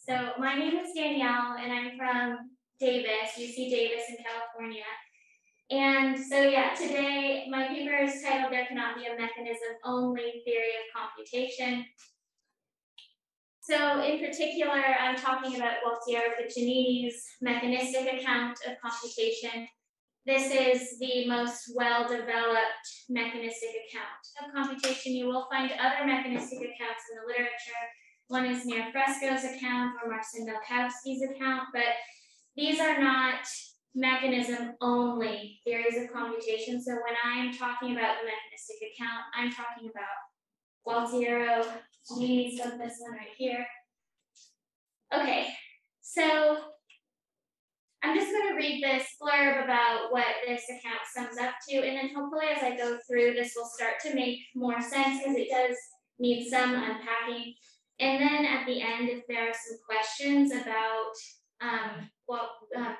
So my name is Danielle, and I'm from Davis, UC Davis in California. And so yeah, today my paper is titled "There Cannot Be a Mechanism-Only Theory of Computation." So in particular, I'm talking about Gualtiero Piccinini's mechanistic account of computation. This is the most well-developed mechanistic account of computation. You will find other mechanistic accounts in the literature. One is Fresco's account or Marcin Minkowski's account, but these are not mechanism-only theories of computation. So when I'm talking about the mechanistic account, I'm talking about Gualtiero Piccinini's, so this one right here. Okay, so I'm just going to read this blurb about what this account sums up to, and then hopefully as I go through, this will start to make more sense because it does need some unpacking. And then at the end, if there are some questions about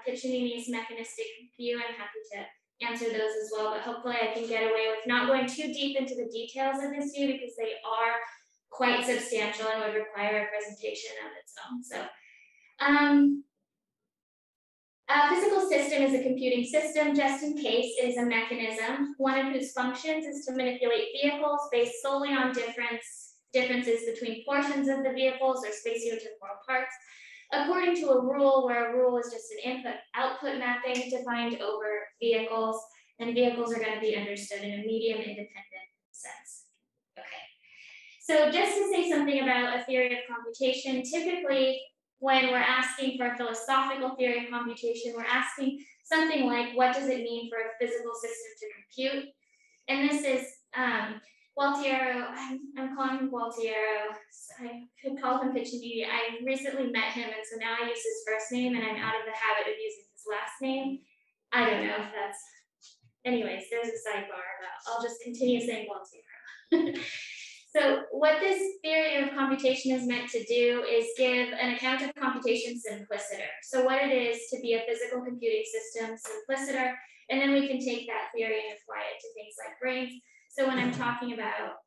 Piccinini's mechanistic view, I'm happy to answer those as well, but hopefully I can get away with not going too deep into the details of this view because they are quite substantial and would require a presentation of its own. So, a physical system is a computing system. Just in case it is a mechanism, one of whose functions is to manipulate vehicles based solely on differences between portions of the vehicles or spatiotemporal parts, according to a rule where a rule is just an input-output mapping defined over vehicles, and vehicles are going to be understood in a medium-independent sense. Okay, so just to say something about a theory of computation, typically when we're asking for a philosophical theory of computation, we're asking something like, what does it mean for a physical system to compute? And this is Gualtiero. I'm calling him Gualtiero. I could call him Piccinini. I recently met him, and so now I use his first name, and I'm out of the habit of using his last name. I don't know if that's... Anyways, there's a sidebar, but I'll just continue saying Gualtiero. So what this theory of computation is meant to do is give an account of computation simpliciter. So what it is to be a physical computing system simpliciter, and then we can take that theory and apply it to things like brains. So when I'm talking about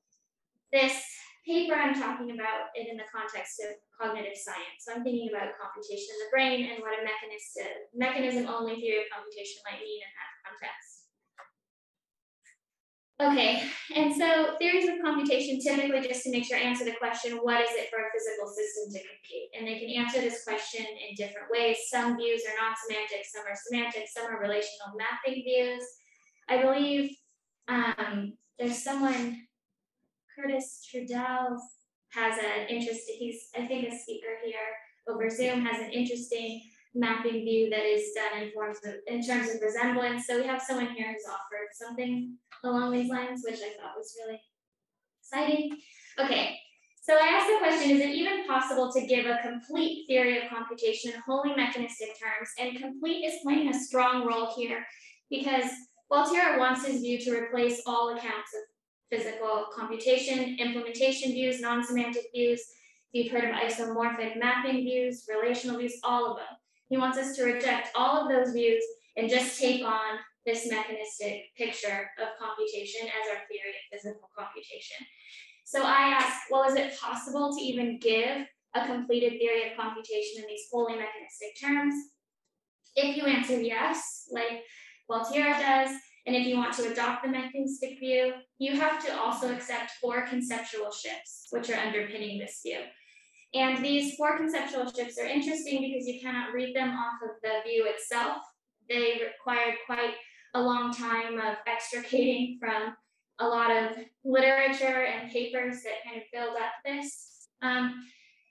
this paper, I'm talking about it in the context of cognitive science. So I'm thinking about computation in the brain and what a mechanism-only theory of computation might mean in that context. Okay, and so theories of computation typically, just to make sure I answer the question, what is it for a physical system to compute? And they can answer this question in different ways. Some views are non-semantic, some are semantic, some are relational mapping views. I believe there's someone, Curtis Trudell has an interest, he's, I think, a speaker here over Zoom, has an interesting mapping view that is done in terms of resemblance. So we have someone here who's offered something along these lines, which I thought was really exciting. Okay, so I asked the question, is it even possible to give a complete theory of computation in wholly mechanistic terms? And complete is playing a strong role here because Gualtiero wants his view to replace all accounts of physical computation, implementation views, non-semantic views. If you've heard of isomorphic mapping views, relational views, all of them. He wants us to reject all of those views and just take on this mechanistic picture of computation as our theory of physical computation. So I asked, well, is it possible to even give a completed theory of computation in these wholly mechanistic terms? If you answer yes, like Gualtiero does, and if you want to adopt the mechanistic view, you have to also accept 4 conceptual shifts, which are underpinning this view. And these 4 conceptual shifts are interesting because you cannot read them off of the view itself. They required quite a long time of extricating from a lot of literature and papers that kind of build up this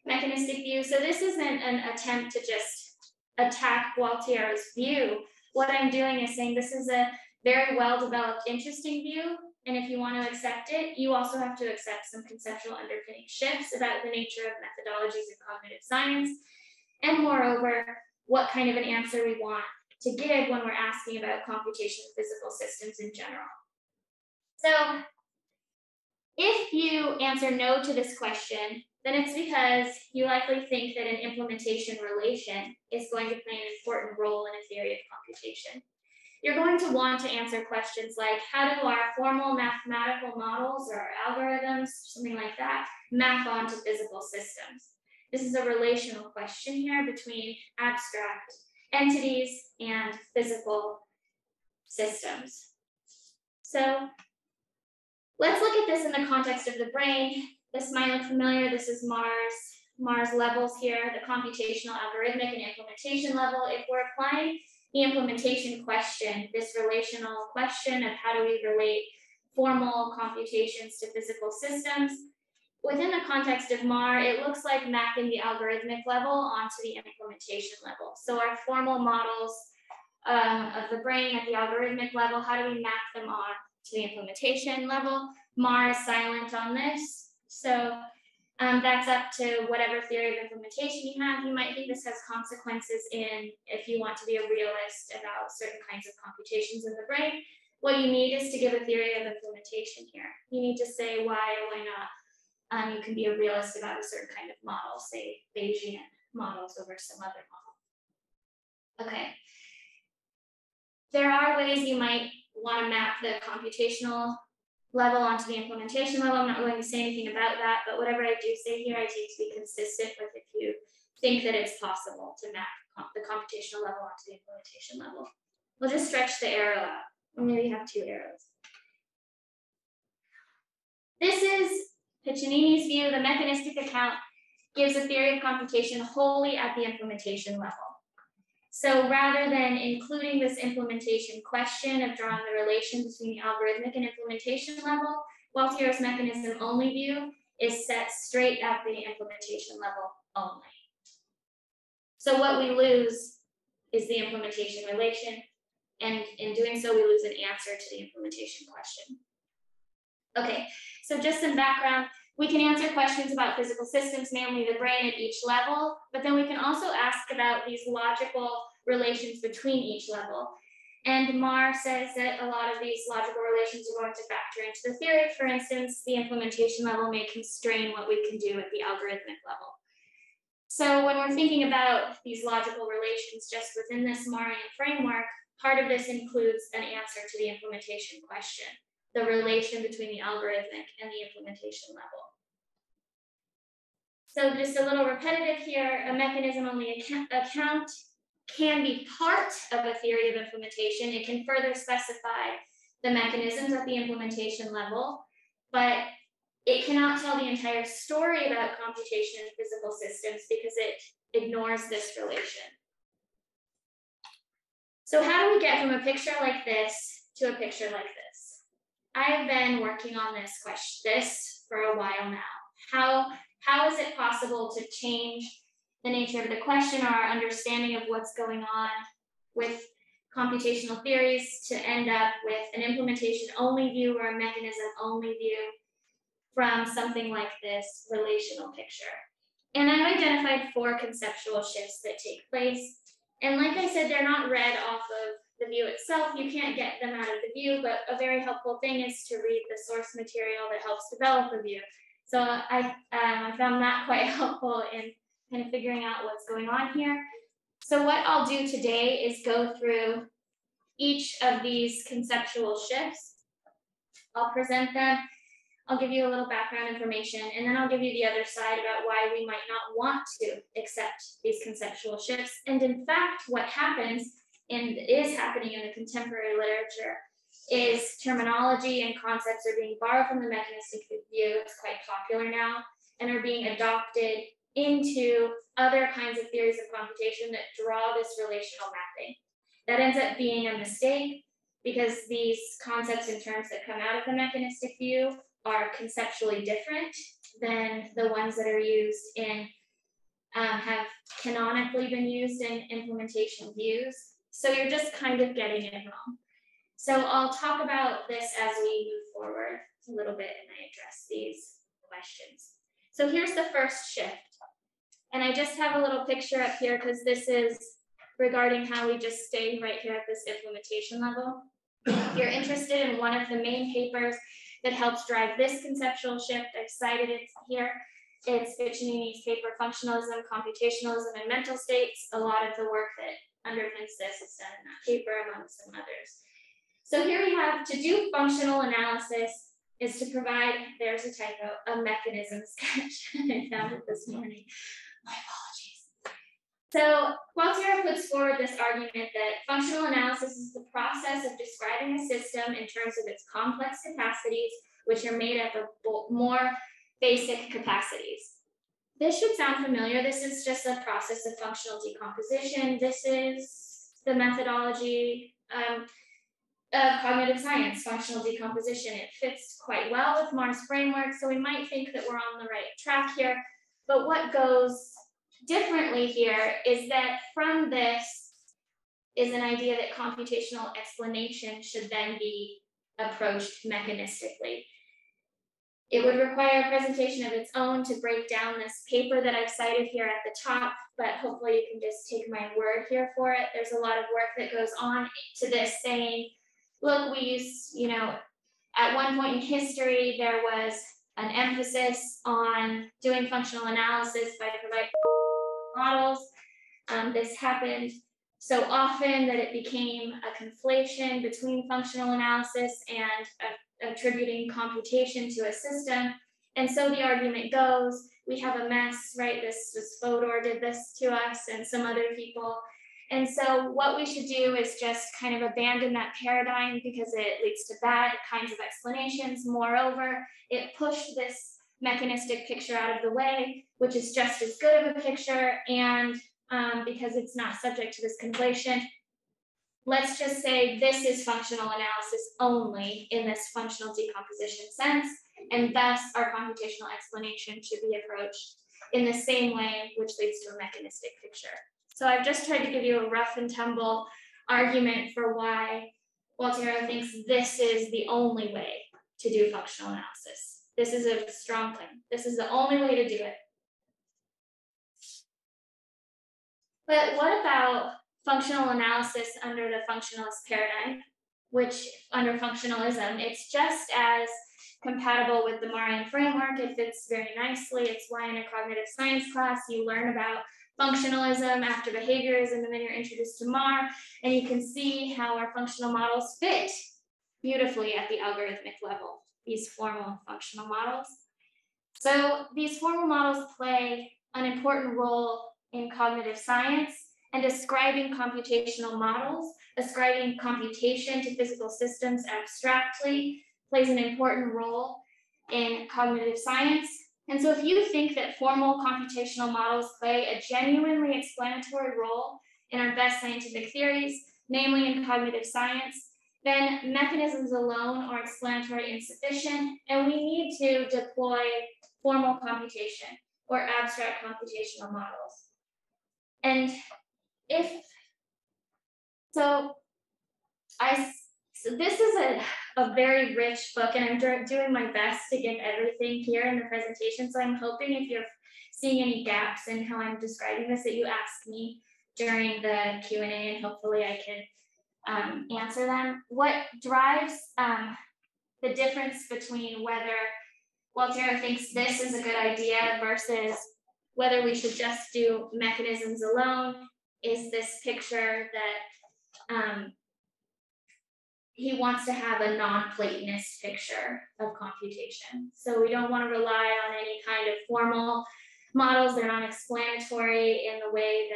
mechanistic view. So this isn't an attempt to just attack Gualtiero's view. What I'm doing is saying this is a very well-developed, interesting view, and if you want to accept it, you also have to accept some conceptual underpinning shifts about the nature of methodologies in cognitive science, and moreover, what kind of an answer we want to give when we're asking about computation of physical systems in general. So if you answer no to this question, then it's because you likely think that an implementation relation is going to play an important role in a theory of computation. You're going to want to answer questions like, how do our formal mathematical models or algorithms, something like that, map onto physical systems? This is a relational question here between abstract entities and physical systems. So let's look at this in the context of the brain. This might look familiar. This is Mars levels here, the computational, algorithmic, and implementation level. If we're applying the implementation question, this relational question of how do we relate formal computations to physical systems, within the context of MAR, it looks like mapping the algorithmic level onto the implementation level. So our formal models of the brain at the algorithmic level, how do we map them on to the implementation level? MAR is silent on this. So that's up to whatever theory of implementation you have. You might think this has consequences if you want to be a realist about certain kinds of computations in the brain. What you need is to give a theory of implementation here. You need to say why or why not. You can be a realist about a certain kind of model, say Bayesian models over some other model. Okay. There are ways you might want to map the computational level onto the implementation level. I'm not going to say anything about that, but whatever I do say here, I take to be consistent with if you think that it's possible to map the computational level onto the implementation level. We'll just stretch the arrow out, or maybe have two arrows. This is Piccinini's view. The mechanistic account gives a theory of computation wholly at the implementation level. So rather than including this implementation question of drawing the relation between the algorithmic and implementation level, Gualtiero's mechanism only view is set straight at the implementation level only. So what we lose is the implementation relation, and in doing so, we lose an answer to the implementation question. Okay, so just some background. We can answer questions about physical systems, mainly the brain, at each level, but then we can also ask about these logical relations between each level. And Marr says that a lot of these logical relations are going to factor into the theory. For instance, the implementation level may constrain what we can do at the algorithmic level. So when we're thinking about these logical relations just within this Marrian framework, part of this includes an answer to the implementation question, the relation between the algorithmic and the implementation level. So just a little repetitive here, a mechanism-only account can be part of a theory of implementation. It can further specify the mechanisms at the implementation level, but it cannot tell the entire story about computation in physical systems because it ignores this relation. So how do we get from a picture like this to a picture like this? I've been working on this for a while now. How is it possible to change the nature of the question or our understanding of what's going on with computational theories to end up with an implementation-only view or a mechanism-only view from something like this relational picture? And I've identified 4 conceptual shifts that take place. And like I said, they're not read off of the view itself. You can't get them out of the view, but a very helpful thing is to read the source material that helps develop a view. So I found that quite helpful in kind of figuring out what's going on here. So what I'll do today is go through each of these conceptual shifts. I'll present them. I'll give you a little background information, and then I'll give you the other side about why we might not want to accept these conceptual shifts. And in fact, what happens and is happening in the contemporary literature is terminology and concepts are being borrowed from the mechanistic view. It's quite popular now, and are being adopted into other kinds of theories of computation that draw this relational mapping. That ends up being a mistake because these concepts and terms that come out of the mechanistic view are conceptually different than the ones that are used in, have canonically been used in implementation views. So you're just kind of getting it wrong. So I'll talk about this as we move forward a little bit and I address these questions. So here's the first shift. And I just have a little picture up here because this is regarding how we just stay right here at this implementation level. If you're interested in one of the main papers that helps drive this conceptual shift, I've cited it here. It's Piccinini's paper, Functionalism, Computationalism, and Mental States. A lot of the work that underpins this is done in that paper, among some others. So here we have, to do functional analysis is to provide, there's a typo, a mechanism sketch. I found it this morning. My apologies. So Gualtieri puts forward this argument that functional analysis is the process of describing a system in terms of its complex capacities, which are made up of more basic capacities. This should sound familiar. This is just a process of functional decomposition. This is the methodology of cognitive science, functional decomposition. It fits quite well with Marr's framework, so we might think that we're on the right track here. But what goes differently here is that from this is an idea that computational explanation should then be approached mechanistically. It would require a presentation of its own to break down this paper that I've cited here at the top, but hopefully you can just take my word here for it. There's a lot of work that goes on to this saying, look, we used, at one point in history, there was an emphasis on doing functional analysis by providing models. This happened so often that it became a conflation between functional analysis and attributing computation to a system. And so the argument goes, we have a mess, right? This was Fodor did this to us and some other people. And so what we should do is just kind of abandon that paradigm because it leads to bad kinds of explanations. Moreover, it pushed this mechanistic picture out of the way, which is just as good of a picture. And because it's not subject to this conflation, let's just say this is functional analysis only in this functional decomposition sense, and thus our computational explanation should be approached in the same way, which leads to a mechanistic picture. So I've just tried to give you a rough and tumble argument for why Gualtieri thinks this is the only way to do functional analysis. This is a strong claim. This is the only way to do it. But what about functional analysis under the functionalist paradigm, which under functionalism, it's just as compatible with the Marrian framework. It fits very nicely. It's why in a cognitive science class, you learn about functionalism after behaviorism, and then you're introduced to Marr, and you can see how our functional models fit beautifully at the algorithmic level, these formal functional models. So these formal models play an important role in cognitive science, and describing computational models, ascribing computation to physical systems abstractly plays an important role in cognitive science. And so if you think that formal computational models play a genuinely explanatory role in our best scientific theories, namely in cognitive science, then mechanisms alone are explanatory insufficient, and we need to deploy formal computation or abstract computational models. And so this is a very rich book, and I'm doing my best to get everything here in the presentation. So I'm hoping if you're seeing any gaps in how I'm describing this, that you ask me during the Q&A, and hopefully I can answer them. What drives the difference between whether Gualtieri thinks this is a good idea versus whether we should just do mechanisms alone is this picture that he wants to have a non-Platonist picture of computation. So we don't want to rely on any kind of formal models. They're not explanatory in the way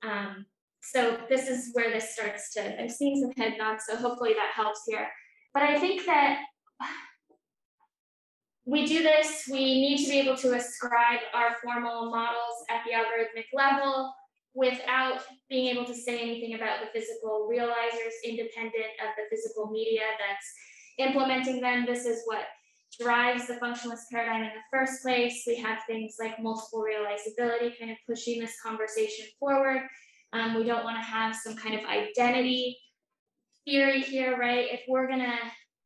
that, so this is where this starts to, I'm seeing some head nods, so hopefully that helps here. But I think that we do this, we need to be able to ascribe our formal models at the algorithmic level without being able to say anything about the physical realizers independent of the physical media that's implementing them. This is what drives the functionalist paradigm in the first place. We have things like multiple realizability kind of pushing this conversation forward. We don't want to have some kind of identity theory here, right? If we're gonna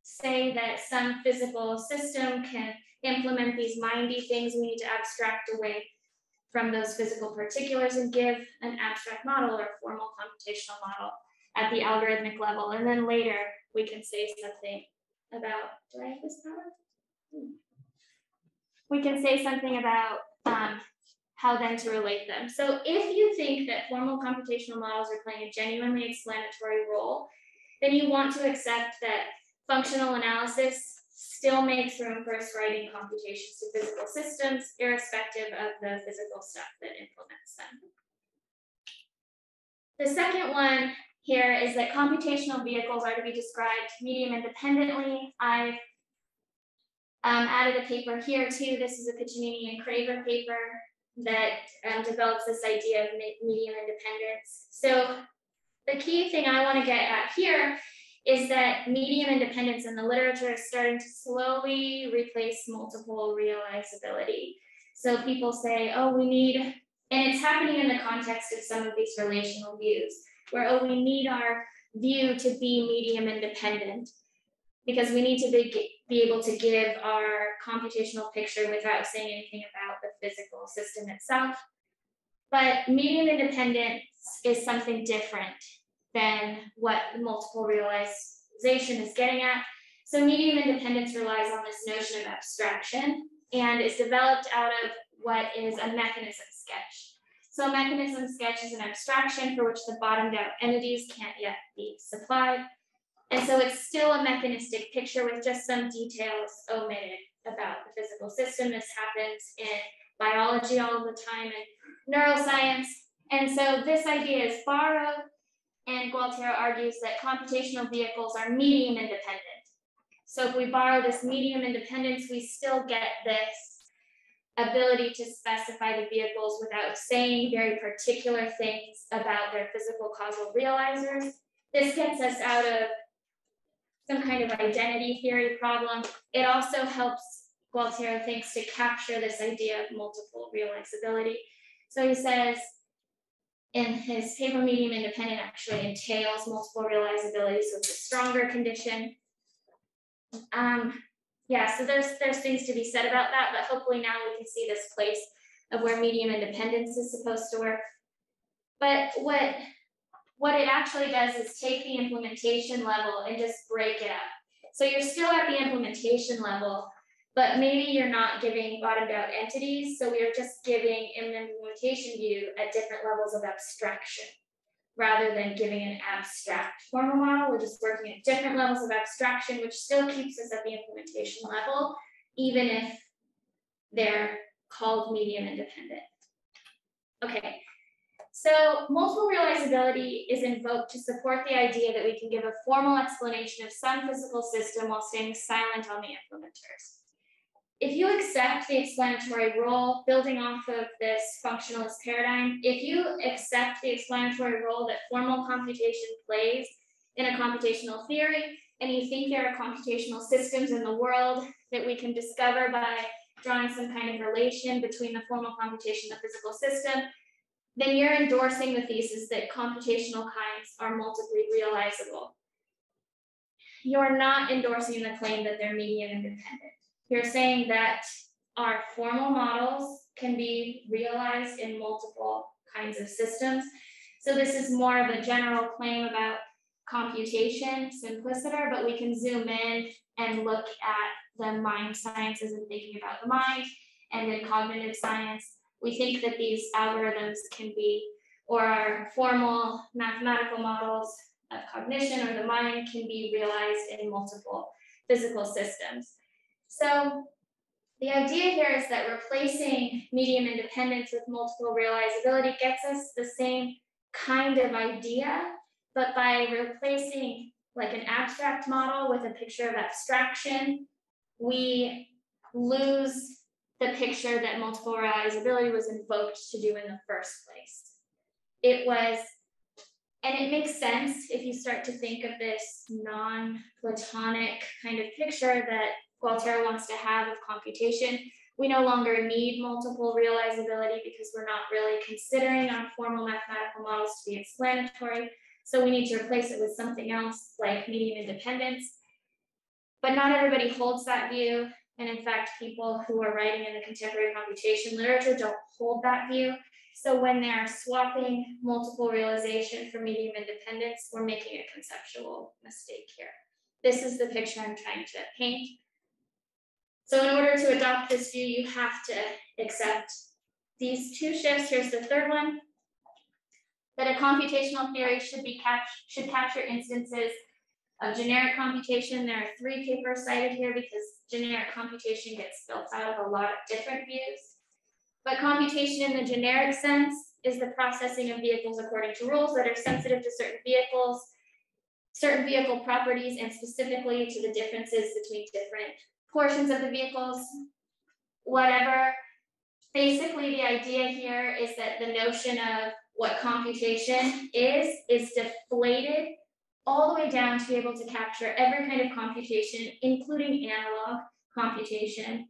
say that some physical system can implement these mindy things, we need to abstract away from those physical particulars and give an abstract model or formal computational model at the algorithmic level. And then later we can say something about, do I have this power? We can say something about how then to relate them. So if you think that formal computational models are playing a genuinely explanatory role, then you want to accept that functional analysis still makes room for ascribing computations to physical systems, irrespective of the physical stuff that implements them. The second one here is that computational vehicles are to be described medium independently. I've added a paper here too. This is a Piccinini and Craver paper that develops this idea of medium independence. So the key thing I want to get at here is that medium independence in the literature is starting to slowly replace multiple realizability. So people say, oh, we need, and it's happening in the context of some of these relational views, where, oh, we need our view to be medium independent because we need to be able to give our computational picture without saying anything about the physical system itself. But medium independence is something different than what multiple realization is getting at. So medium independence relies on this notion of abstraction and is developed out of what is a mechanism sketch. So a mechanism sketch is an abstraction for which the bottomed out entities can't yet be supplied. And so it's still a mechanistic picture with just some details omitted about the physical system. This happens in biology all the time and neuroscience. And so this idea is borrowed, and Gualtiero argues that computational vehicles are medium independent. So if we borrow this medium independence, we still get this ability to specify the vehicles without saying very particular things about their physical causal realizers. This gets us out of some kind of identity theory problem. It also helps, Gualtiero thinks, to capture this idea of multiple realizability. So he says, in his paper, medium independent actually entails multiple realizability, so it's a stronger condition. Yeah, so there's things to be said about that, but hopefully now we can see this place of where medium independence is supposed to work. But what it actually does is take the implementation level and just break it up. So you're still at the implementation level, but maybe you're not giving bottomed out entities, so we are just giving an implementation view at different levels of abstraction. Rather than giving an abstract formal model, we're just working at different levels of abstraction, which still keeps us at the implementation level, even if they're called medium independent. Okay, so multiple realizability is invoked to support the idea that we can give a formal explanation of some physical system while staying silent on the implementers. If you accept the explanatory role, building off of this functionalist paradigm, if you accept the explanatory role that formal computation plays in a computational theory, and you think there are computational systems in the world that we can discover by drawing some kind of relation between the formal computation and the physical system, then you're endorsing the thesis that computational kinds are multiply realizable. You're not endorsing the claim that they're medium independent. You're saying that our formal models can be realized in multiple kinds of systems. So this is more of a general claim about computation, simpliciter, but we can zoom in and look at the mind sciences and thinking about the mind, and then cognitive science. We think that these algorithms can be, or our formal mathematical models of cognition or the mind can be realized in multiple physical systems. So the idea here is that replacing medium independence with multiple realizability gets us the same kind of idea, but by replacing like an abstract model with a picture of abstraction, we lose the picture that multiple realizability was invoked to do in the first place. It was, and it makes sense if you start to think of this non-Platonic kind of picture that Gualtiero wants to have of computation. We no longer need multiple realizability because we're not really considering our formal mathematical models to be explanatory. So we need to replace it with something else like medium independence. But not everybody holds that view. And in fact, people who are writing in the contemporary computation literature don't hold that view. So when they're swapping multiple realization for medium independence, we're making a conceptual mistake here. This is the picture I'm trying to paint. So in order to adopt this view, you have to accept these two shifts. Here's the third one, that a computational theory should capture instances of generic computation. There are 3 papers cited here because generic computation gets built out of a lot of different views. But computation in the generic sense is the processing of vehicles according to rules that are sensitive to certain vehicles, certain vehicle properties, and specifically to the differences between different portions of the vehicles, whatever. Basically, the idea here is that the notion of what computation is deflated all the way down to be able to capture every kind of computation, including analog computation.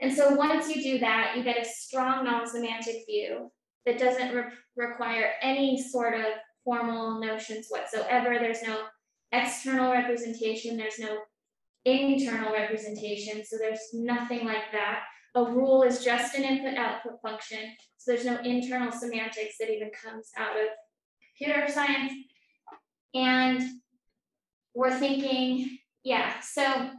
And so once you do that, you get a strong non-semantic view that doesn't require any sort of formal notions whatsoever. There's no external representation, there's no internal representation, so there's nothing like that. A rule is just an input-output function, so there's no internal semantics that even comes out of computer science. And we're thinking, yeah, so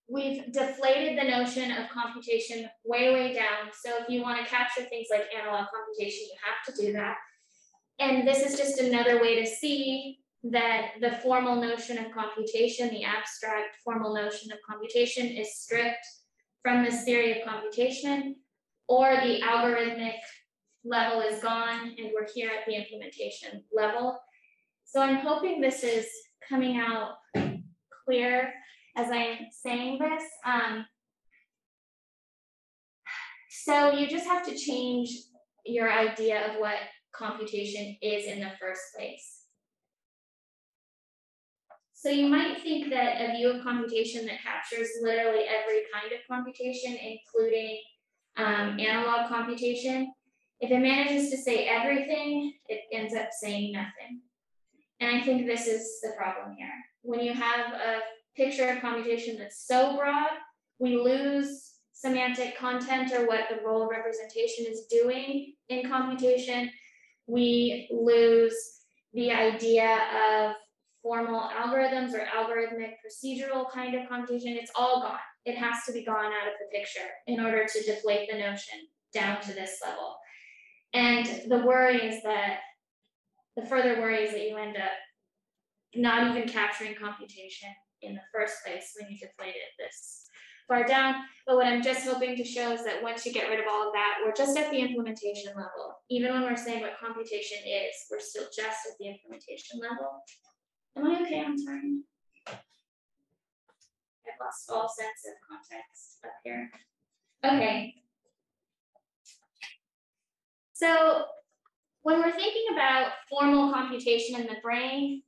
we've deflated the notion of computation way, way down. So if you want to capture things like analog computation, you have to do that. And this is just another way to see that the formal notion of computation, the abstract formal notion of computation, is stripped from this theory of computation, or the algorithmic level is gone and we're here at the implementation level. So I'm hoping this is coming out clear as I'm saying this. So you just have to change your idea of what computation is in the first place. So you might think that a view of computation that captures literally every kind of computation, including analog computation, if it manages to say everything, it ends up saying nothing. And I think this is the problem here. When you have a picture of computation that's so broad, we lose semantic content or what the role of representation is doing in computation. We lose the idea of formal algorithms or algorithmic procedural kind of computation. It's all gone. It has to be gone out of the picture in order to deflate the notion down to this level. And the worry is that, the further worry is that you end up not even capturing computation in the first place when you deflate it this far down. But what I'm just hoping to show is that once you get rid of all of that, we're just at the implementation level. Even when we're saying what computation is, we're still just at the implementation level. Am I okay? I'm sorry. I've lost all sense of context up here. Okay. So when we're thinking about formal computation in the brain,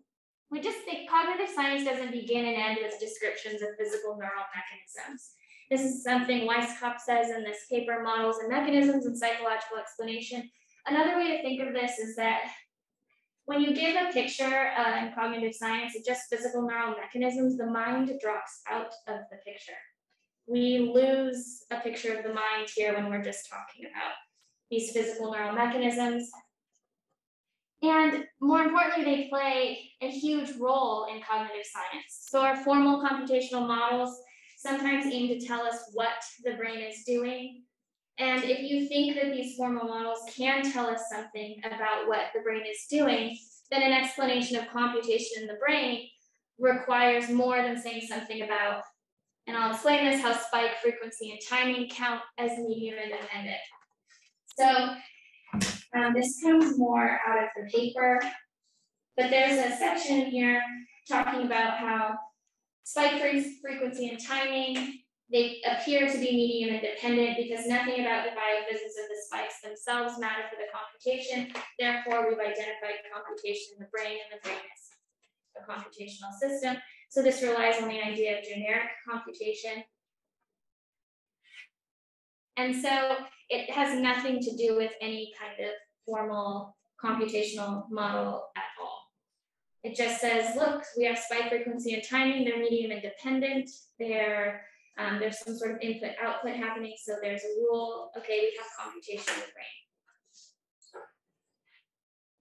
we just think cognitive science doesn't begin and end with descriptions of physical neural mechanisms. This is something Weisskopf says in this paper, Models and Mechanisms and Psychological Explanation. Another way to think of this is that when you give a picture in cognitive science of just physical neural mechanisms, the mind drops out of the picture. We lose a picture of the mind here when we're just talking about these physical neural mechanisms. And more importantly, they play a huge role in cognitive science. So our formal computational models sometimes aim to tell us what the brain is doing. And if you think that these formal models can tell us something about what the brain is doing, then an explanation of computation in the brain requires more than saying something about, and I'll explain this, how spike, frequency, and timing count as medium independent. So this comes more out of the paper, but there's a section here talking about how spike, frequency, and timing, they appear to be medium independent because nothing about the biophysics of the spikes themselves matter for the computation. Therefore, we've identified computation in the brain, and the brain is a computational system. So this relies on the idea of generic computation. And so it has nothing to do with any kind of formal computational model at all. It just says, look, we have spike, frequency, and timing. They're medium independent. There's some sort of input-output happening, so there's a rule. Okay, we have computation in the brain.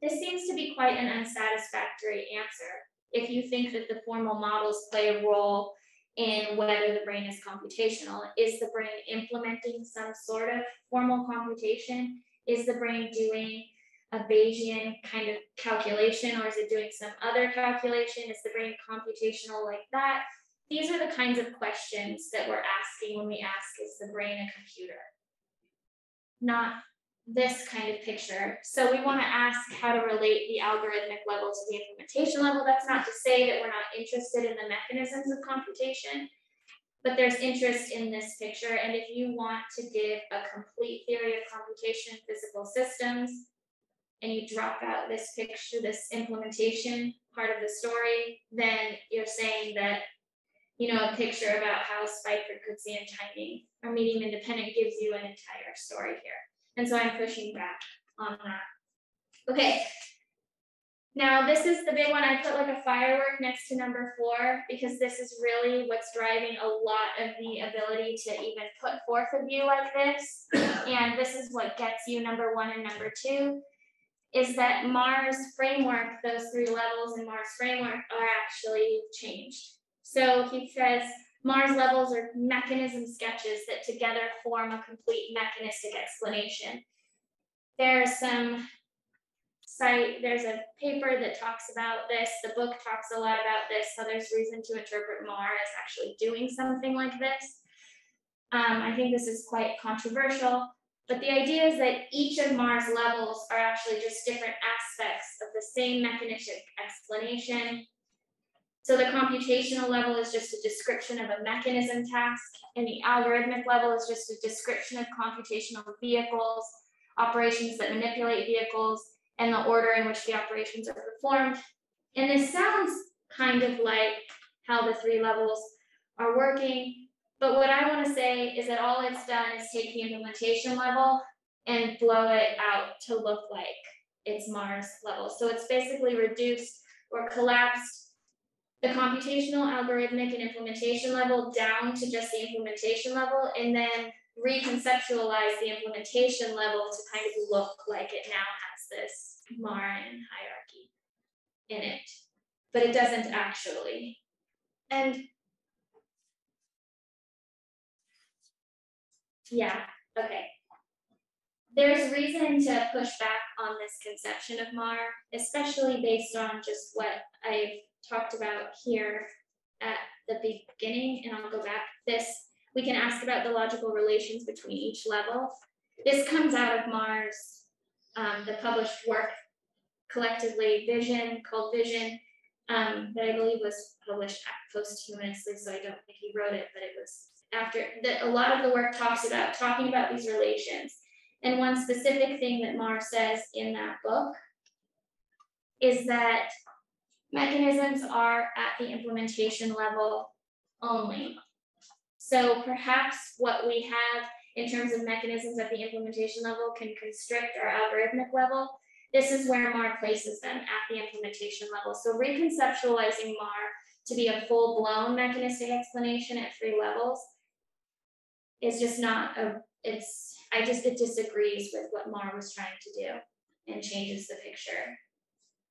This seems to be quite an unsatisfactory answer. If you think that the formal models play a role in whether the brain is computational, is the brain implementing some sort of formal computation? Is the brain doing a Bayesian kind of calculation, or is it doing some other calculation? Is the brain computational like that? These are the kinds of questions that we're asking when we ask, is the brain a computer? Not this kind of picture. So we want to ask how to relate the algorithmic level to the implementation level. That's not to say that we're not interested in the mechanisms of computation, but there's interest in this picture. And if you want to give a complete theory of computation in physical systems, and you drop out this picture, this implementation part of the story, then you're saying that, you know, a picture about how spike frequency and timing are medium independent gives you an entire story here. And so I'm pushing back on that. Okay. Now this is the big one. I put like a firework next to number 4, because this is really what's driving a lot of the ability to even put forth a view like this. And this is what gets you number 1 and number 2, is that Marr's framework, those 3 levels in Marr's framework, are actually changed. So he says Marr's levels are mechanism sketches that together form a complete mechanistic explanation. There's a paper that talks about this. The book talks a lot about this. So there's reason to interpret Marr as actually doing something like this. I think this is quite controversial, but the idea is that each of Marr's levels are actually just different aspects of the same mechanistic explanation. So the computational level is just a description of a mechanism task, and the algorithmic level is just a description of computational vehicles, operations that manipulate vehicles, and the order in which the operations are performed. And this sounds kind of like how the 3 levels are working, but what I want to say is that all it's done is take the implementation level and blow it out to look like it's Marr's level. So it's basically reduced or collapsed the computational, algorithmic, and implementation level down to just the implementation level, and then reconceptualize the implementation level to kind of look like it now has this Marran hierarchy in it, but it doesn't actually. And yeah, okay. There's reason to push back on this conception of Marr, especially based on just what I've talked about here at the beginning, and I'll go back. We can ask about the logical relations between each level. This comes out of Marr's, the published work collectively, called Vision, that I believe was published posthumously, so I don't think he wrote it, but it was after that. A lot of the work talking about these relations. And one specific thing that Marr says in that book is that mechanisms are at the implementation level only. So perhaps what we have in terms of mechanisms at the implementation level can constrict our algorithmic level. This is where Marr places them, at the implementation level. So reconceptualizing Marr to be a full-blown mechanistic explanation at 3 levels is just not it disagrees with what Marr was trying to do and changes the picture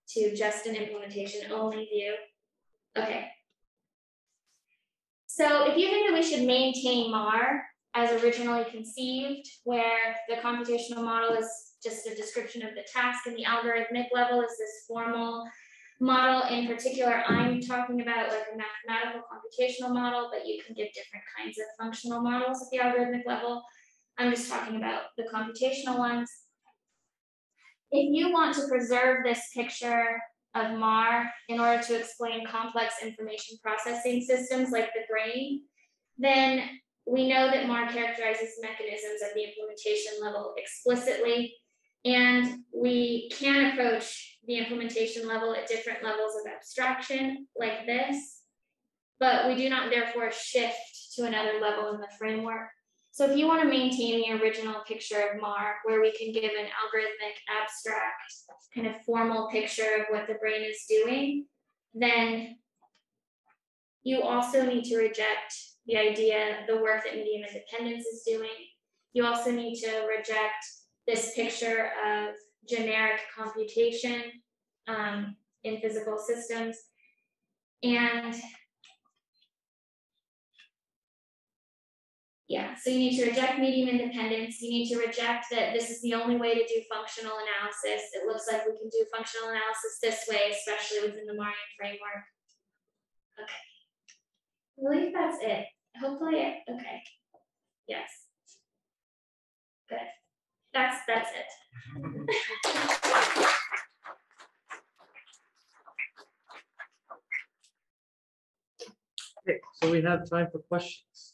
to just an implementation only view. Okay. So if you think that we should maintain Marr as originally conceived, where the computational model is just a description of the task and the algorithmic level is this formal model, in particular, I'm talking about like a mathematical computational model, but you can get different kinds of functional models at the algorithmic level. I'm just talking about the computational ones. If you want to preserve this picture of Marr in order to explain complex information processing systems like the brain, then we know that Marr characterizes mechanisms at the implementation level explicitly, and we can approach the implementation level at different levels of abstraction like this, but we do not therefore shift to another level in the framework. So if you want to maintain the original picture of Marr, where we can give an algorithmic, abstract, kind of formal picture of what the brain is doing, then you also need to reject the idea, the work that medium independence is doing. You also need to reject this picture of generic computation in physical systems. And Yeah, so you need to reject medium independence. You need to reject that this is the only way to do functional analysis. It looks like we can do functional analysis this way, especially within the Marian framework. Okay, I believe that's it. Hopefully, okay. Yes. Good. That's it. Okay, so we have time for questions.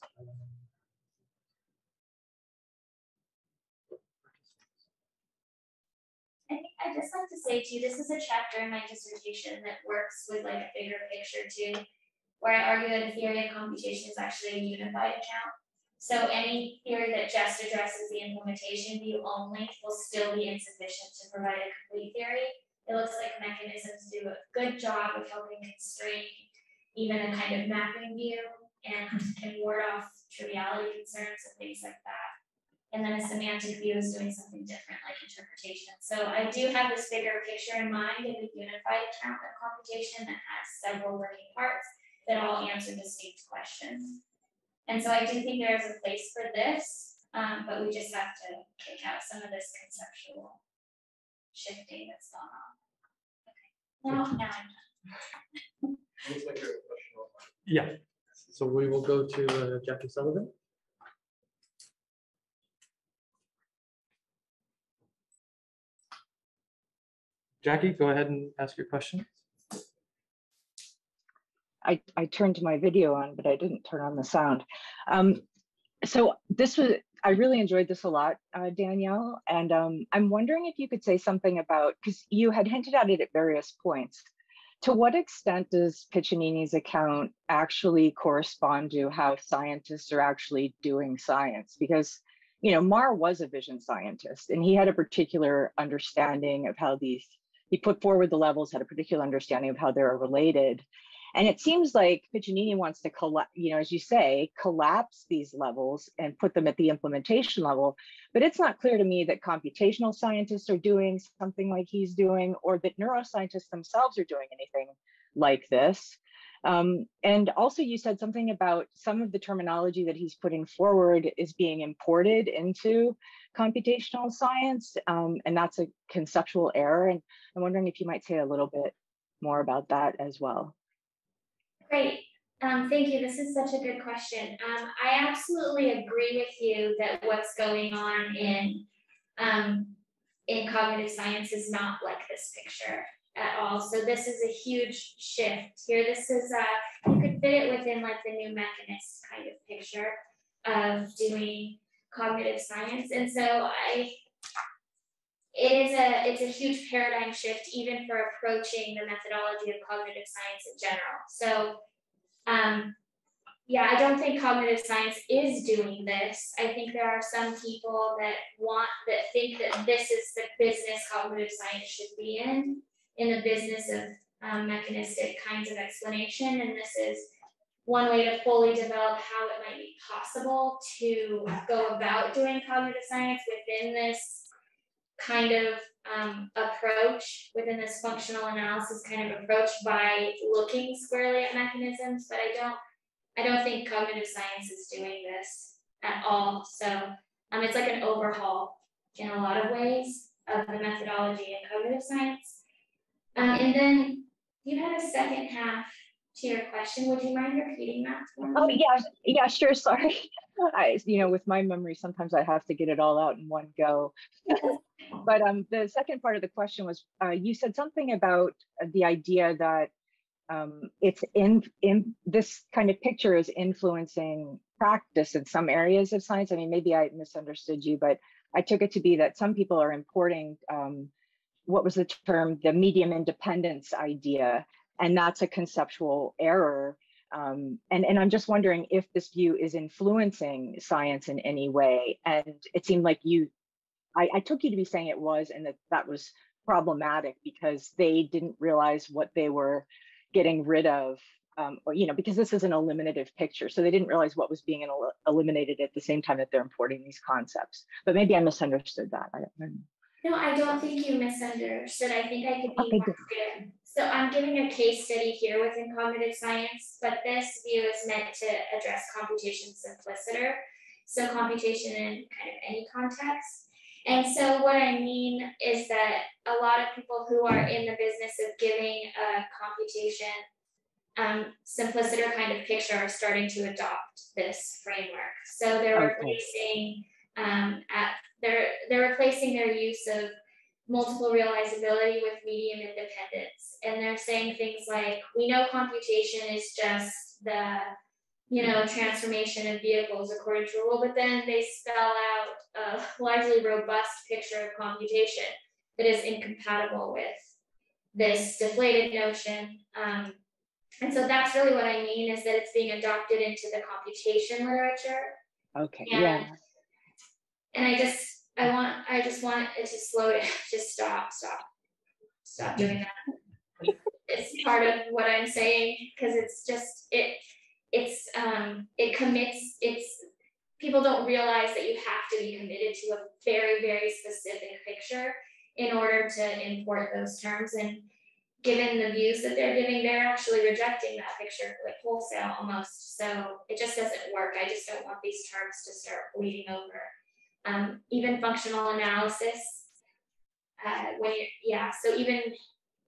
I think I'd just like to say too, this is a chapter in my dissertation that works with like a bigger picture too, where I argue that a theory of computation is actually a unified account. So any theory that just addresses the implementation view only will still be insufficient to provide a complete theory. It looks like mechanisms do a good job of helping constrain even a kind of mapping view and can ward off triviality concerns and things like that. And then a semantic view is doing something different, like interpretation. So I do have this bigger picture in mind of a unified account of computation that has several working parts that all answer distinct questions. And so I do think there is a place for this, but we just have to kick out some of this conceptual shifting that's gone on. Okay, now I'm done. Looks like you have a question online. Yeah, so we will go to Jackie Sullivan. Jackie, go ahead and ask your question. I turned my video on, but I didn't turn on the sound. So I really enjoyed this a lot, Danielle, and I'm wondering if you could say something about, because you had hinted at it at various points, to what extent does Piccinini's account actually correspond to how scientists are actually doing science? Because, you know, Marr was a vision scientist, and he had a particular understanding of how he put forward the levels, had a particular understanding of how they're related. And it seems like Piccinini wants to, as you say, collapse these levels and put them at the implementation level. But it's not clear to me that computational scientists are doing something like he's doing, or that neuroscientists themselves are doing anything like this. And also you said something about some of the terminology that he's putting forward is being imported into computational science, and that's a conceptual error. And I'm wondering if you might say a little bit more about that as well. Great. Thank you. This is such a good question. I absolutely agree with you that what's going on in cognitive science is not like this picture at all. So this is a huge shift here. This is you could fit it within like the new mechanist kind of picture of doing cognitive science. And so it's a huge paradigm shift even for approaching the methodology of cognitive science in general. So yeah, I don't think cognitive science is doing this. I think there are some people that think that this is the business cognitive science should be in the business of mechanistic kinds of explanation. And this is one way to fully develop how it might be possible to go about doing cognitive science within this kind of approach, within this functional analysis kind of approach, by looking squarely at mechanisms. But I don't think cognitive science is doing this at all. So it's like an overhaul in a lot of ways of the methodology in cognitive science. And then you had a second half to your question. Would you mind repeating that for me? Oh yeah, sure. Sorry. With my memory, sometimes I have to get it all out in one go. But the second part of the question was, you said something about the idea that it's in this kind of picture is influencing practice in some areas of science. I mean, maybe I misunderstood you, but I took it to be that some people are importing, what was the term, the medium independence idea, and that's a conceptual error. And I'm just wondering if this view is influencing science in any way. And it seemed like I took you to be saying it was, and that was problematic because they didn't realize what they were getting rid of, because this is an eliminative picture. So they didn't realize what was being eliminated at the same time that they're importing these concepts. But maybe I misunderstood that. I don't know. No, I don't think you misunderstood. I think I could be more clear. So I'm giving a case study here within cognitive science, but this view is meant to address computation simpliciter. So computation in kind of any context. And so what I mean is that a lot of people who are in the business of giving a computation simpliciter kind of picture are starting to adopt this framework. So they're replacing they're replacing their use of multiple realizability with medium independence. And they're saying things like, we know computation is just the transformation of vehicles according to a rule, but then they spell out a largely robust picture of computation that is incompatible with this deflated notion. And so that's really what I mean, is that it's being adopted into the computation literature. Okay. And, and I just want it to slow down, just stop doing that. It's part of what I'm saying, because it's just, it commits, people don't realize that you have to be committed to a very, very specific picture in order to import those terms. And given the views that they're giving, they're actually rejecting that picture like wholesale almost. So it just doesn't work. I just don't want these terms to start bleeding over. Even functional analysis, so even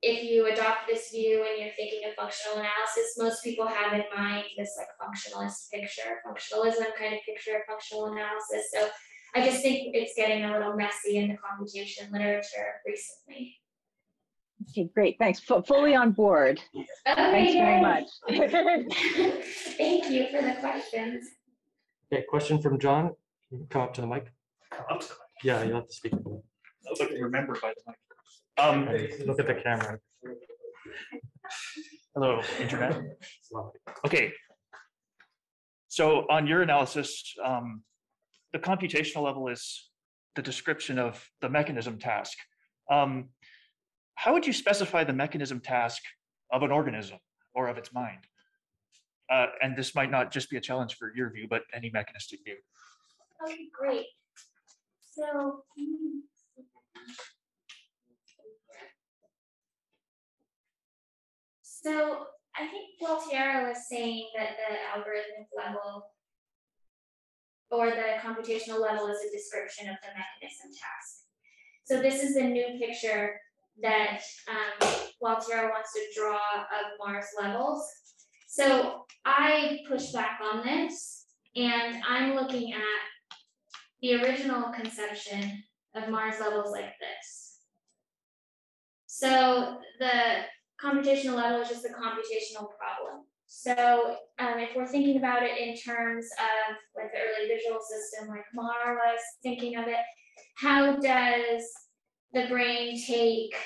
if you adopt this view and you're thinking of functional analysis, most people have in mind this like functionalist picture, functionalism kind of picture of functional analysis. So I just think it's getting a little messy in the computation literature recently. Okay, great. Thanks. Fully on board. Okay, thanks very much. Thank you for the questions. Okay, question from John. You can come up to the mic. Yeah, you'll have to speak. I'd like to remember by the mic. Look at the camera. Hello, internet. Okay. So on your analysis, the computational level is the description of the mechanism task. How would you specify the mechanism task of an organism or of its mind? And this might not just be a challenge for your view, but any mechanistic view. Okay, great. So I think Gualtiero was saying that the algorithmic level or the computational level is a description of the mechanism task. So this is the new picture that Gualtiero wants to draw of Mars levels. So I push back on this, and I'm looking at the original conception of Mars levels like this. So the computational level is just a computational problem. So if we're thinking about it in terms of like the early visual system, like Mar was thinking of it, how does the brain take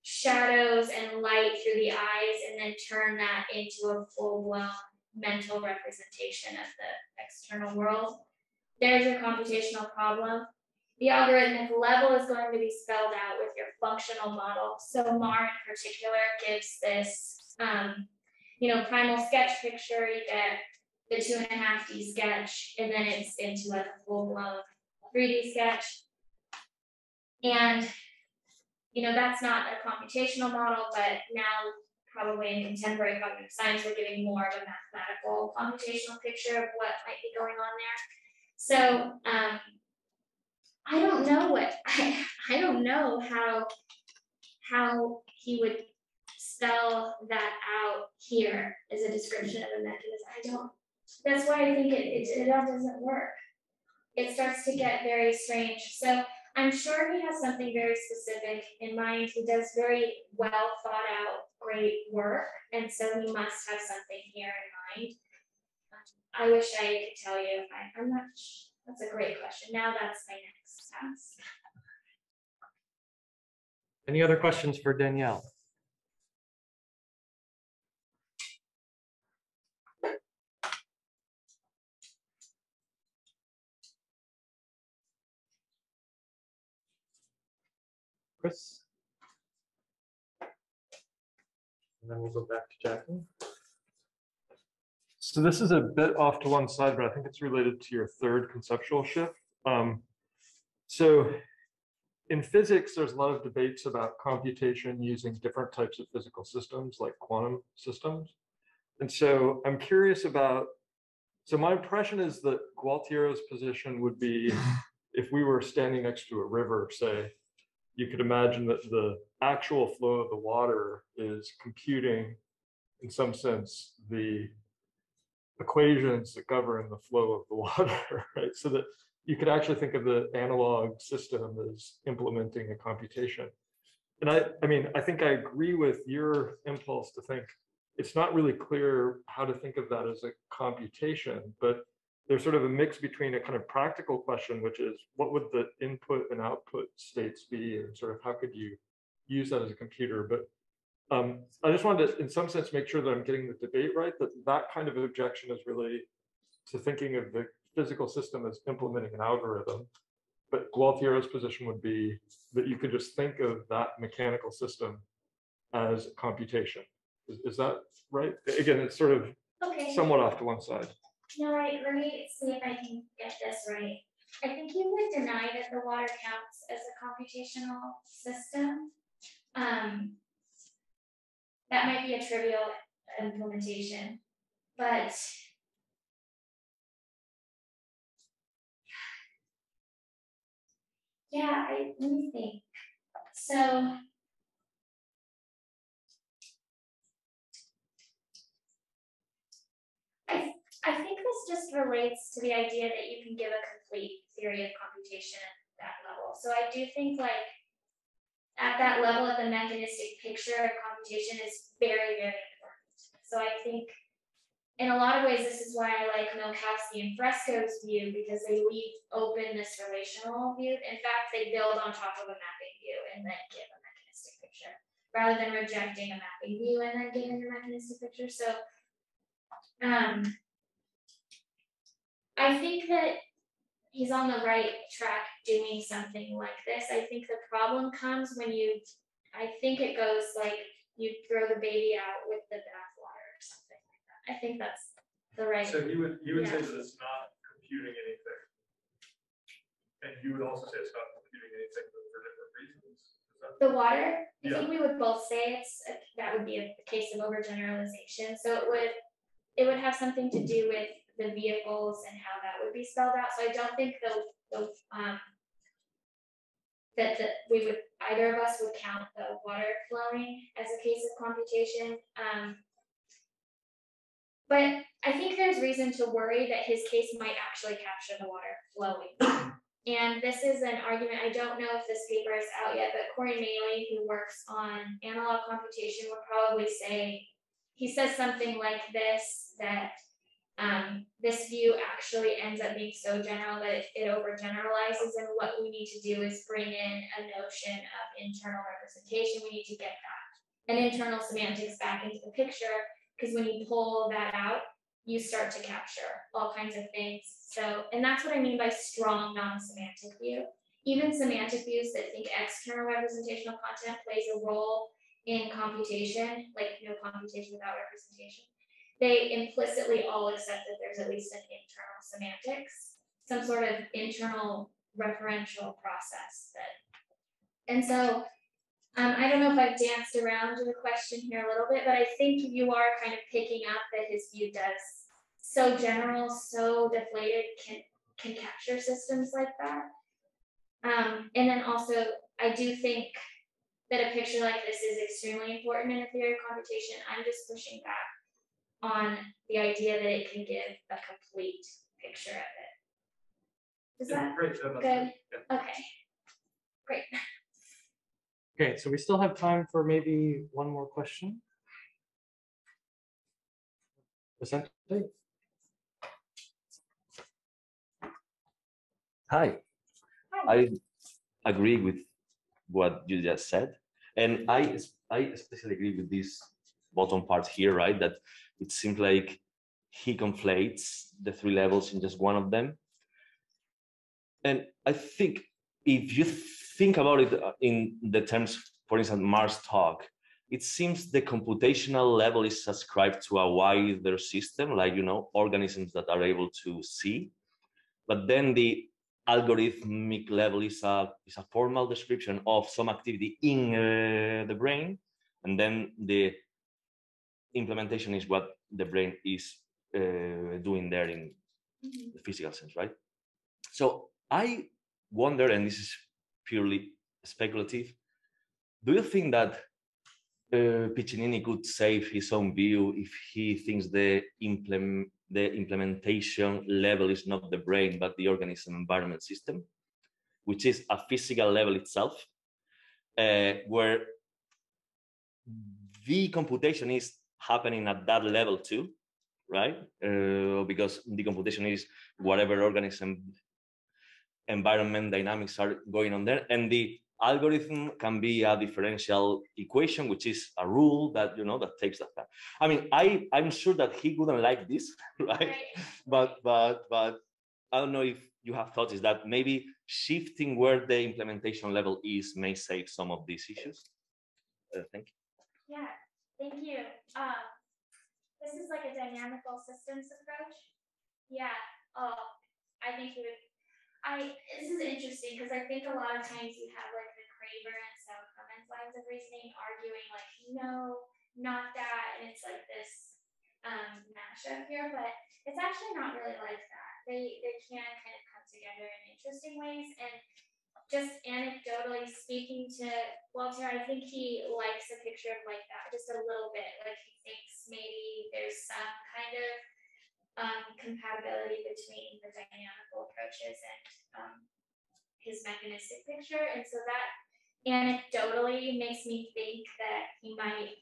shadows and light through the eyes and then turn that into a full-blown mental representation of the external world? There's your computational problem. The algorithmic level is going to be spelled out with your functional model. So Mar in particular gives this, primal sketch picture. You get the 2.5D sketch, and then it's into like a full-blown 3D sketch. And, that's not a computational model, but now probably in contemporary cognitive science, we're giving more of a mathematical computational picture of what might be going on there. So I don't know I don't know how he would spell that out here as a description of a mechanism. That's why I think it doesn't work. It starts to get very strange. So I'm sure he has something very specific in mind. He does very well thought out, great work. And so he must have something here in mind. I wish I could tell you. I'm not. That's a great question. Now that's my next task. Any other questions for Danielle? Chris? And then we'll go back to Jackie. So this is a bit off to one side, but I think it's related to your third conceptual shift. So in physics, there's a lot of debates about computation using different types of physical systems, like quantum systems. And so I'm curious about So my impression is that Gualtiero's position would be, if we were standing next to a river, say, you could imagine that the actual flow of the water is computing, in some sense, the equations that govern the flow of the water, right? So that you could actually think of the analog system as implementing a computation. And I mean, I think I agree with your impulse to think it's not really clear how to think of that as a computation, but there's sort of a mix between a kind of practical question, which is what would the input and output states be, and sort of how could you use that as a computer? But I just wanted to, in some sense, make sure that I'm getting the debate right, that that kind of objection is really to thinking of the physical system as implementing an algorithm. But Gualtiero's position would be that you could just think of that mechanical system as computation. Is that right? Again, it's sort of Okay. somewhat off to one side. No, let me see if I can get this right. I think you would deny that the water counts as a computational system. That might be a trivial implementation, but yeah, let me think. So I think this just relates to the idea that you can give a complete theory of computation at that level. So I do think like at that level of the mechanistic picture of computation is very, very important. So I think in a lot of ways, this is why I like Minkowski and Fresco's view, because they leave open this relational view. In fact, they build on top of a mapping view and then give a mechanistic picture, rather than rejecting a mapping view and then giving a mechanistic picture. So I think that he's on the right track doing something like this. I think the problem comes when I think it goes like you throw the baby out with the bathwater or something like that. I think that's the right. So you would Yeah. say that it's not computing anything. And you would also say it's not computing anything for different reasons. The water, I Yeah. think we would both say that would be a case of overgeneralization. So it would have something to do with the vehicles and how that would be spelled out. So I don't think that we would, either of us would count the water flowing as a case of computation. But I think there's reason to worry that his case might actually capture the water flowing. And this is an argument, I don't know if this paper is out yet, but Corey Maley, who works on analog computation, would probably say, he says something like this, that this view actually ends up being so general that it overgeneralizes, and what we need to do is bring in a notion of internal representation. We need to get that, and internal semantics back into the picture, because when you pull that out, you start to capture all kinds of things. So, and that's what I mean by strong non-semantic view. Even semantic views that think external representational content plays a role in computation, like no computation without representation, they implicitly all accept that there's at least an internal semantics, some sort of internal referential process that, and so I don't know if I've danced around to the question here a little bit, but I think you are kind of picking up that his view does, so general, so deflated, can capture systems like that. And then also, I do think that a picture like this is extremely important in a theory of computation. I'm just pushing back on the idea that it can give a complete picture of it. Is that great? good? Yeah. Okay, great. Okay, so we still have time for maybe one more question. Vicente? Hi, I agree with what you just said. And I especially agree with this bottom part here, right? That it seems like he conflates the three levels in just one of them. And I think if you think about it in the terms, for instance, Mars talk, it seems the computational level is ascribed to a wider system, like, you know, organisms that are able to see. But then the algorithmic level is a formal description of some activity in the brain. And then the implementation is what the brain is doing there in the physical sense, right? So I wonder, and this is purely speculative, do you think that Piccinini could save his own view if he thinks the implementation level is not the brain, but the organism environment system, which is a physical level itself, where the computation is happening at that level too, right? Because the computation is whatever organism environment dynamics are going on there, and the algorithm can be a differential equation, which is a rule that that takes that time. I mean, I'm sure that he wouldn't like this, right? But I don't know if you have thoughts. Is that maybe shifting where the implementation level is may save some of these issues? Thank you. Yeah, thank you. This is like a dynamical systems approach. Yeah. I think you would. This is interesting because I think a lot of times you have like the Craver and Clemens lines of reasoning arguing like, no, not that, and it's like this mashup here, but it's actually not really like that. They can kind of come together in interesting ways. And just anecdotally speaking to Walter, I think he likes a picture of like that just a little bit. Like he thinks maybe there's some kind of compatibility between the dynamical approaches and his mechanistic picture. And so that anecdotally makes me think that he might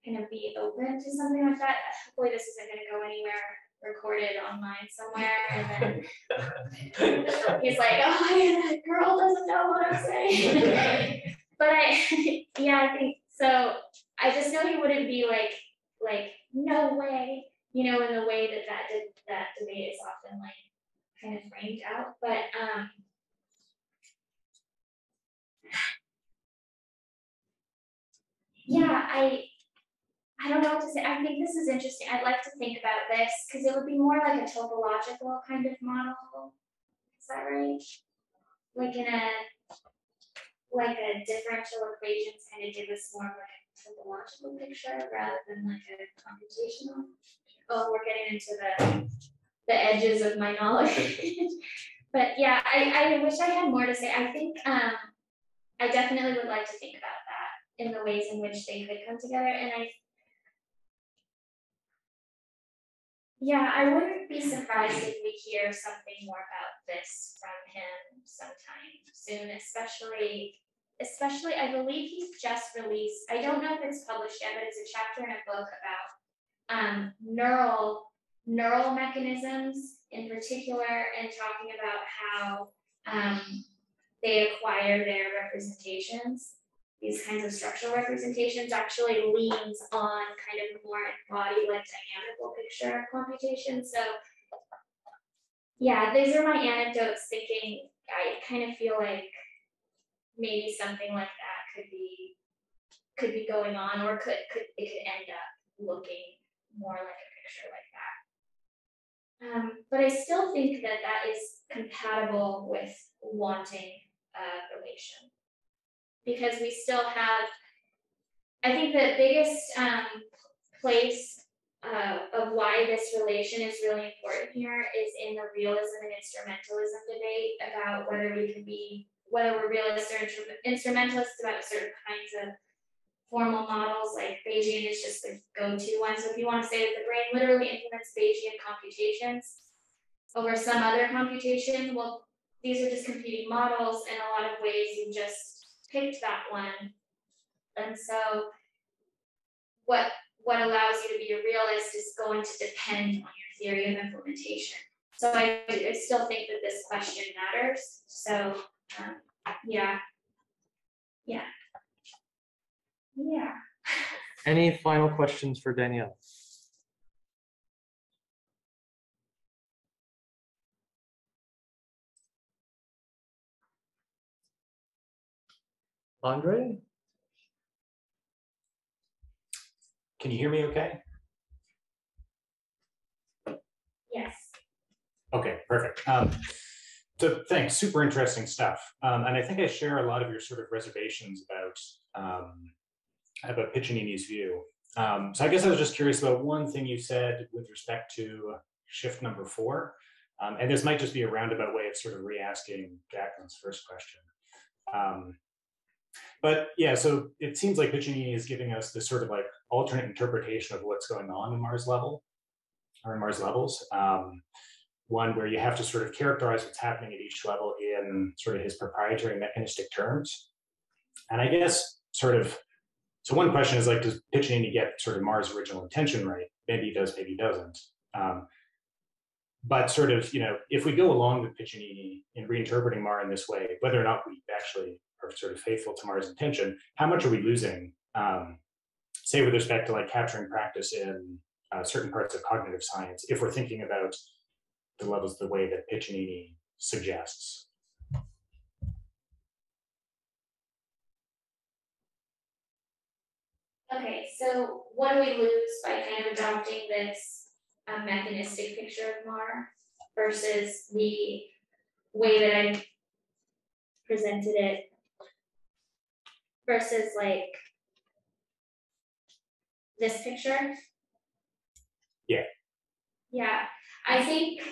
kind of be open to something like that. Hopefully this isn't going to go anywhere recorded online somewhere. And then he's like, oh, that girl doesn't know what I'm saying. But I think so. I just know he wouldn't be like, no way. In the way that debate is often like kind of framed out, but yeah, I don't know what to say. I think this is interesting. I'd like to think about this because it would be more like a topological kind of model. Is that right? Like in a differential equations kind of give us more of like a topological picture rather than like a computational. Oh, we're getting into the edges of my knowledge. But yeah, I wish I had more to say. I think I definitely would like to think about that in the ways in which they could come together. And I wouldn't be surprised if we hear something more about this from him sometime soon, especially I believe he's just released, I don't know if it's published yet, but it's a chapter in a book about neural mechanisms in particular, and talking about how they acquire their representations. These kinds of structural representations actually leans on kind of more embodied, dynamical picture computation. So yeah, these are my anecdotes thinking I kind of feel like maybe something like that could be going on, or it could end up looking more like a picture like that. But I still think that is compatible with wanting a relation, because we still have, I think the biggest place of why this relation is really important here is in the realism and instrumentalism debate about whether we're realists or instrumentalists about certain kinds of formal models. Like Bayesian is just the go-to one. So if you want to say that the brain literally implements Bayesian computations over some other computation, well, these are just competing models. In a lot of ways, you just picked that one. And so what allows you to be a realist is going to depend on your theory of implementation. So I still think that this question matters. So yeah. Any final questions for Danielle? Andre? Can you hear me okay? Yes. Okay, perfect. So thanks, super interesting stuff. And I think I share a lot of your sort of reservations about Piccinini's view. So I guess I was just curious about one thing you said with respect to shift number 4. And this might just be a roundabout way of sort of re-asking Jacqueline's first question. But yeah, so it seems like Piccinini is giving us this sort of like alternate interpretation of what's going on in Mars level or in Mars levels. One where you have to sort of characterize what's happening at each level in sort of his proprietary mechanistic terms. And I guess sort of, so one question is like, does Piccinini get sort of Mars' original intention right? Maybe he does, maybe he doesn't. But sort of, you know, if we go along with Piccinini in reinterpreting Mars in this way, whether or not we actually are sort of faithful to Mars' intention, how much are we losing, say with respect to like capturing practice in certain parts of cognitive science, if we're thinking about the levels the way that Piccinini suggests? Okay, so what do we lose by kind of adopting this mechanistic picture of Mars versus the way that I presented it versus like this picture? Yeah. Yeah, I think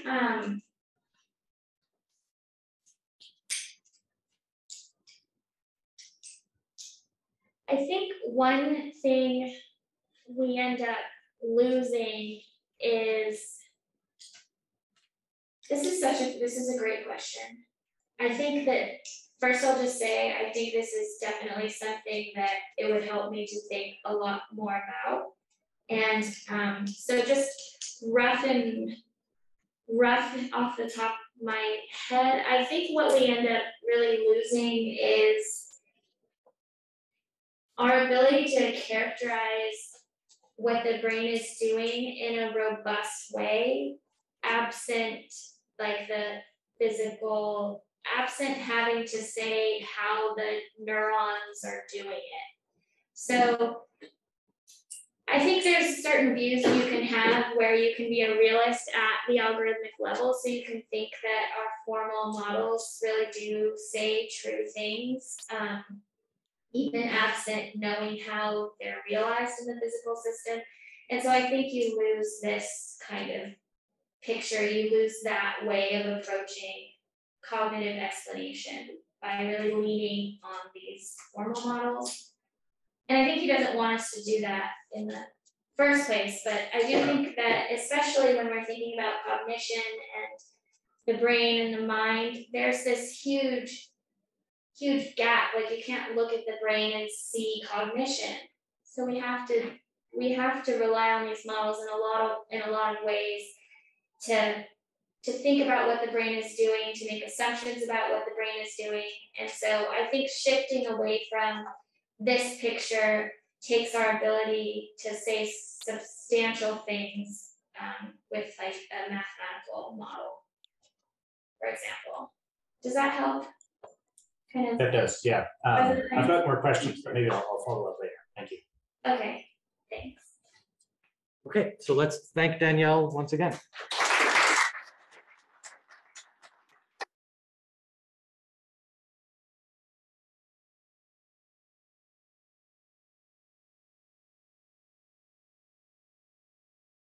one thing we end up losing is, this is a great question. I think that first I'll just say, I think this is definitely something that it would help me to think a lot more about. And so just rough off the top of my head, I think what we end up really losing is our ability to characterize what the brain is doing in a robust way, absent like the physical, absent having to say how the neurons are doing it. So I think there's certain views you can have where you can be a realist at the algorithmic level. So you can think that our formal models really do say true things, even absent knowing how they're realized in the physical system. And so I think you lose this kind of picture, you lose that way of approaching cognitive explanation by really leaning on these formal models. And I think he doesn't want us to do that in the first place, but I do think that especially when we're thinking about cognition and the brain and the mind, there's this huge gap. Like you can't look at the brain and see cognition. So we have to rely on these models in a lot of ways to think about what the brain is doing, to make assumptions about what the brain is doing. And so I think shifting away from this picture takes our ability to say substantial things with like a mathematical model, for example. Does that help? Kind of. That does, yeah. I've got more questions, but maybe I'll follow up later. Thank you. Okay, thanks. Okay, so let's thank Danielle once again.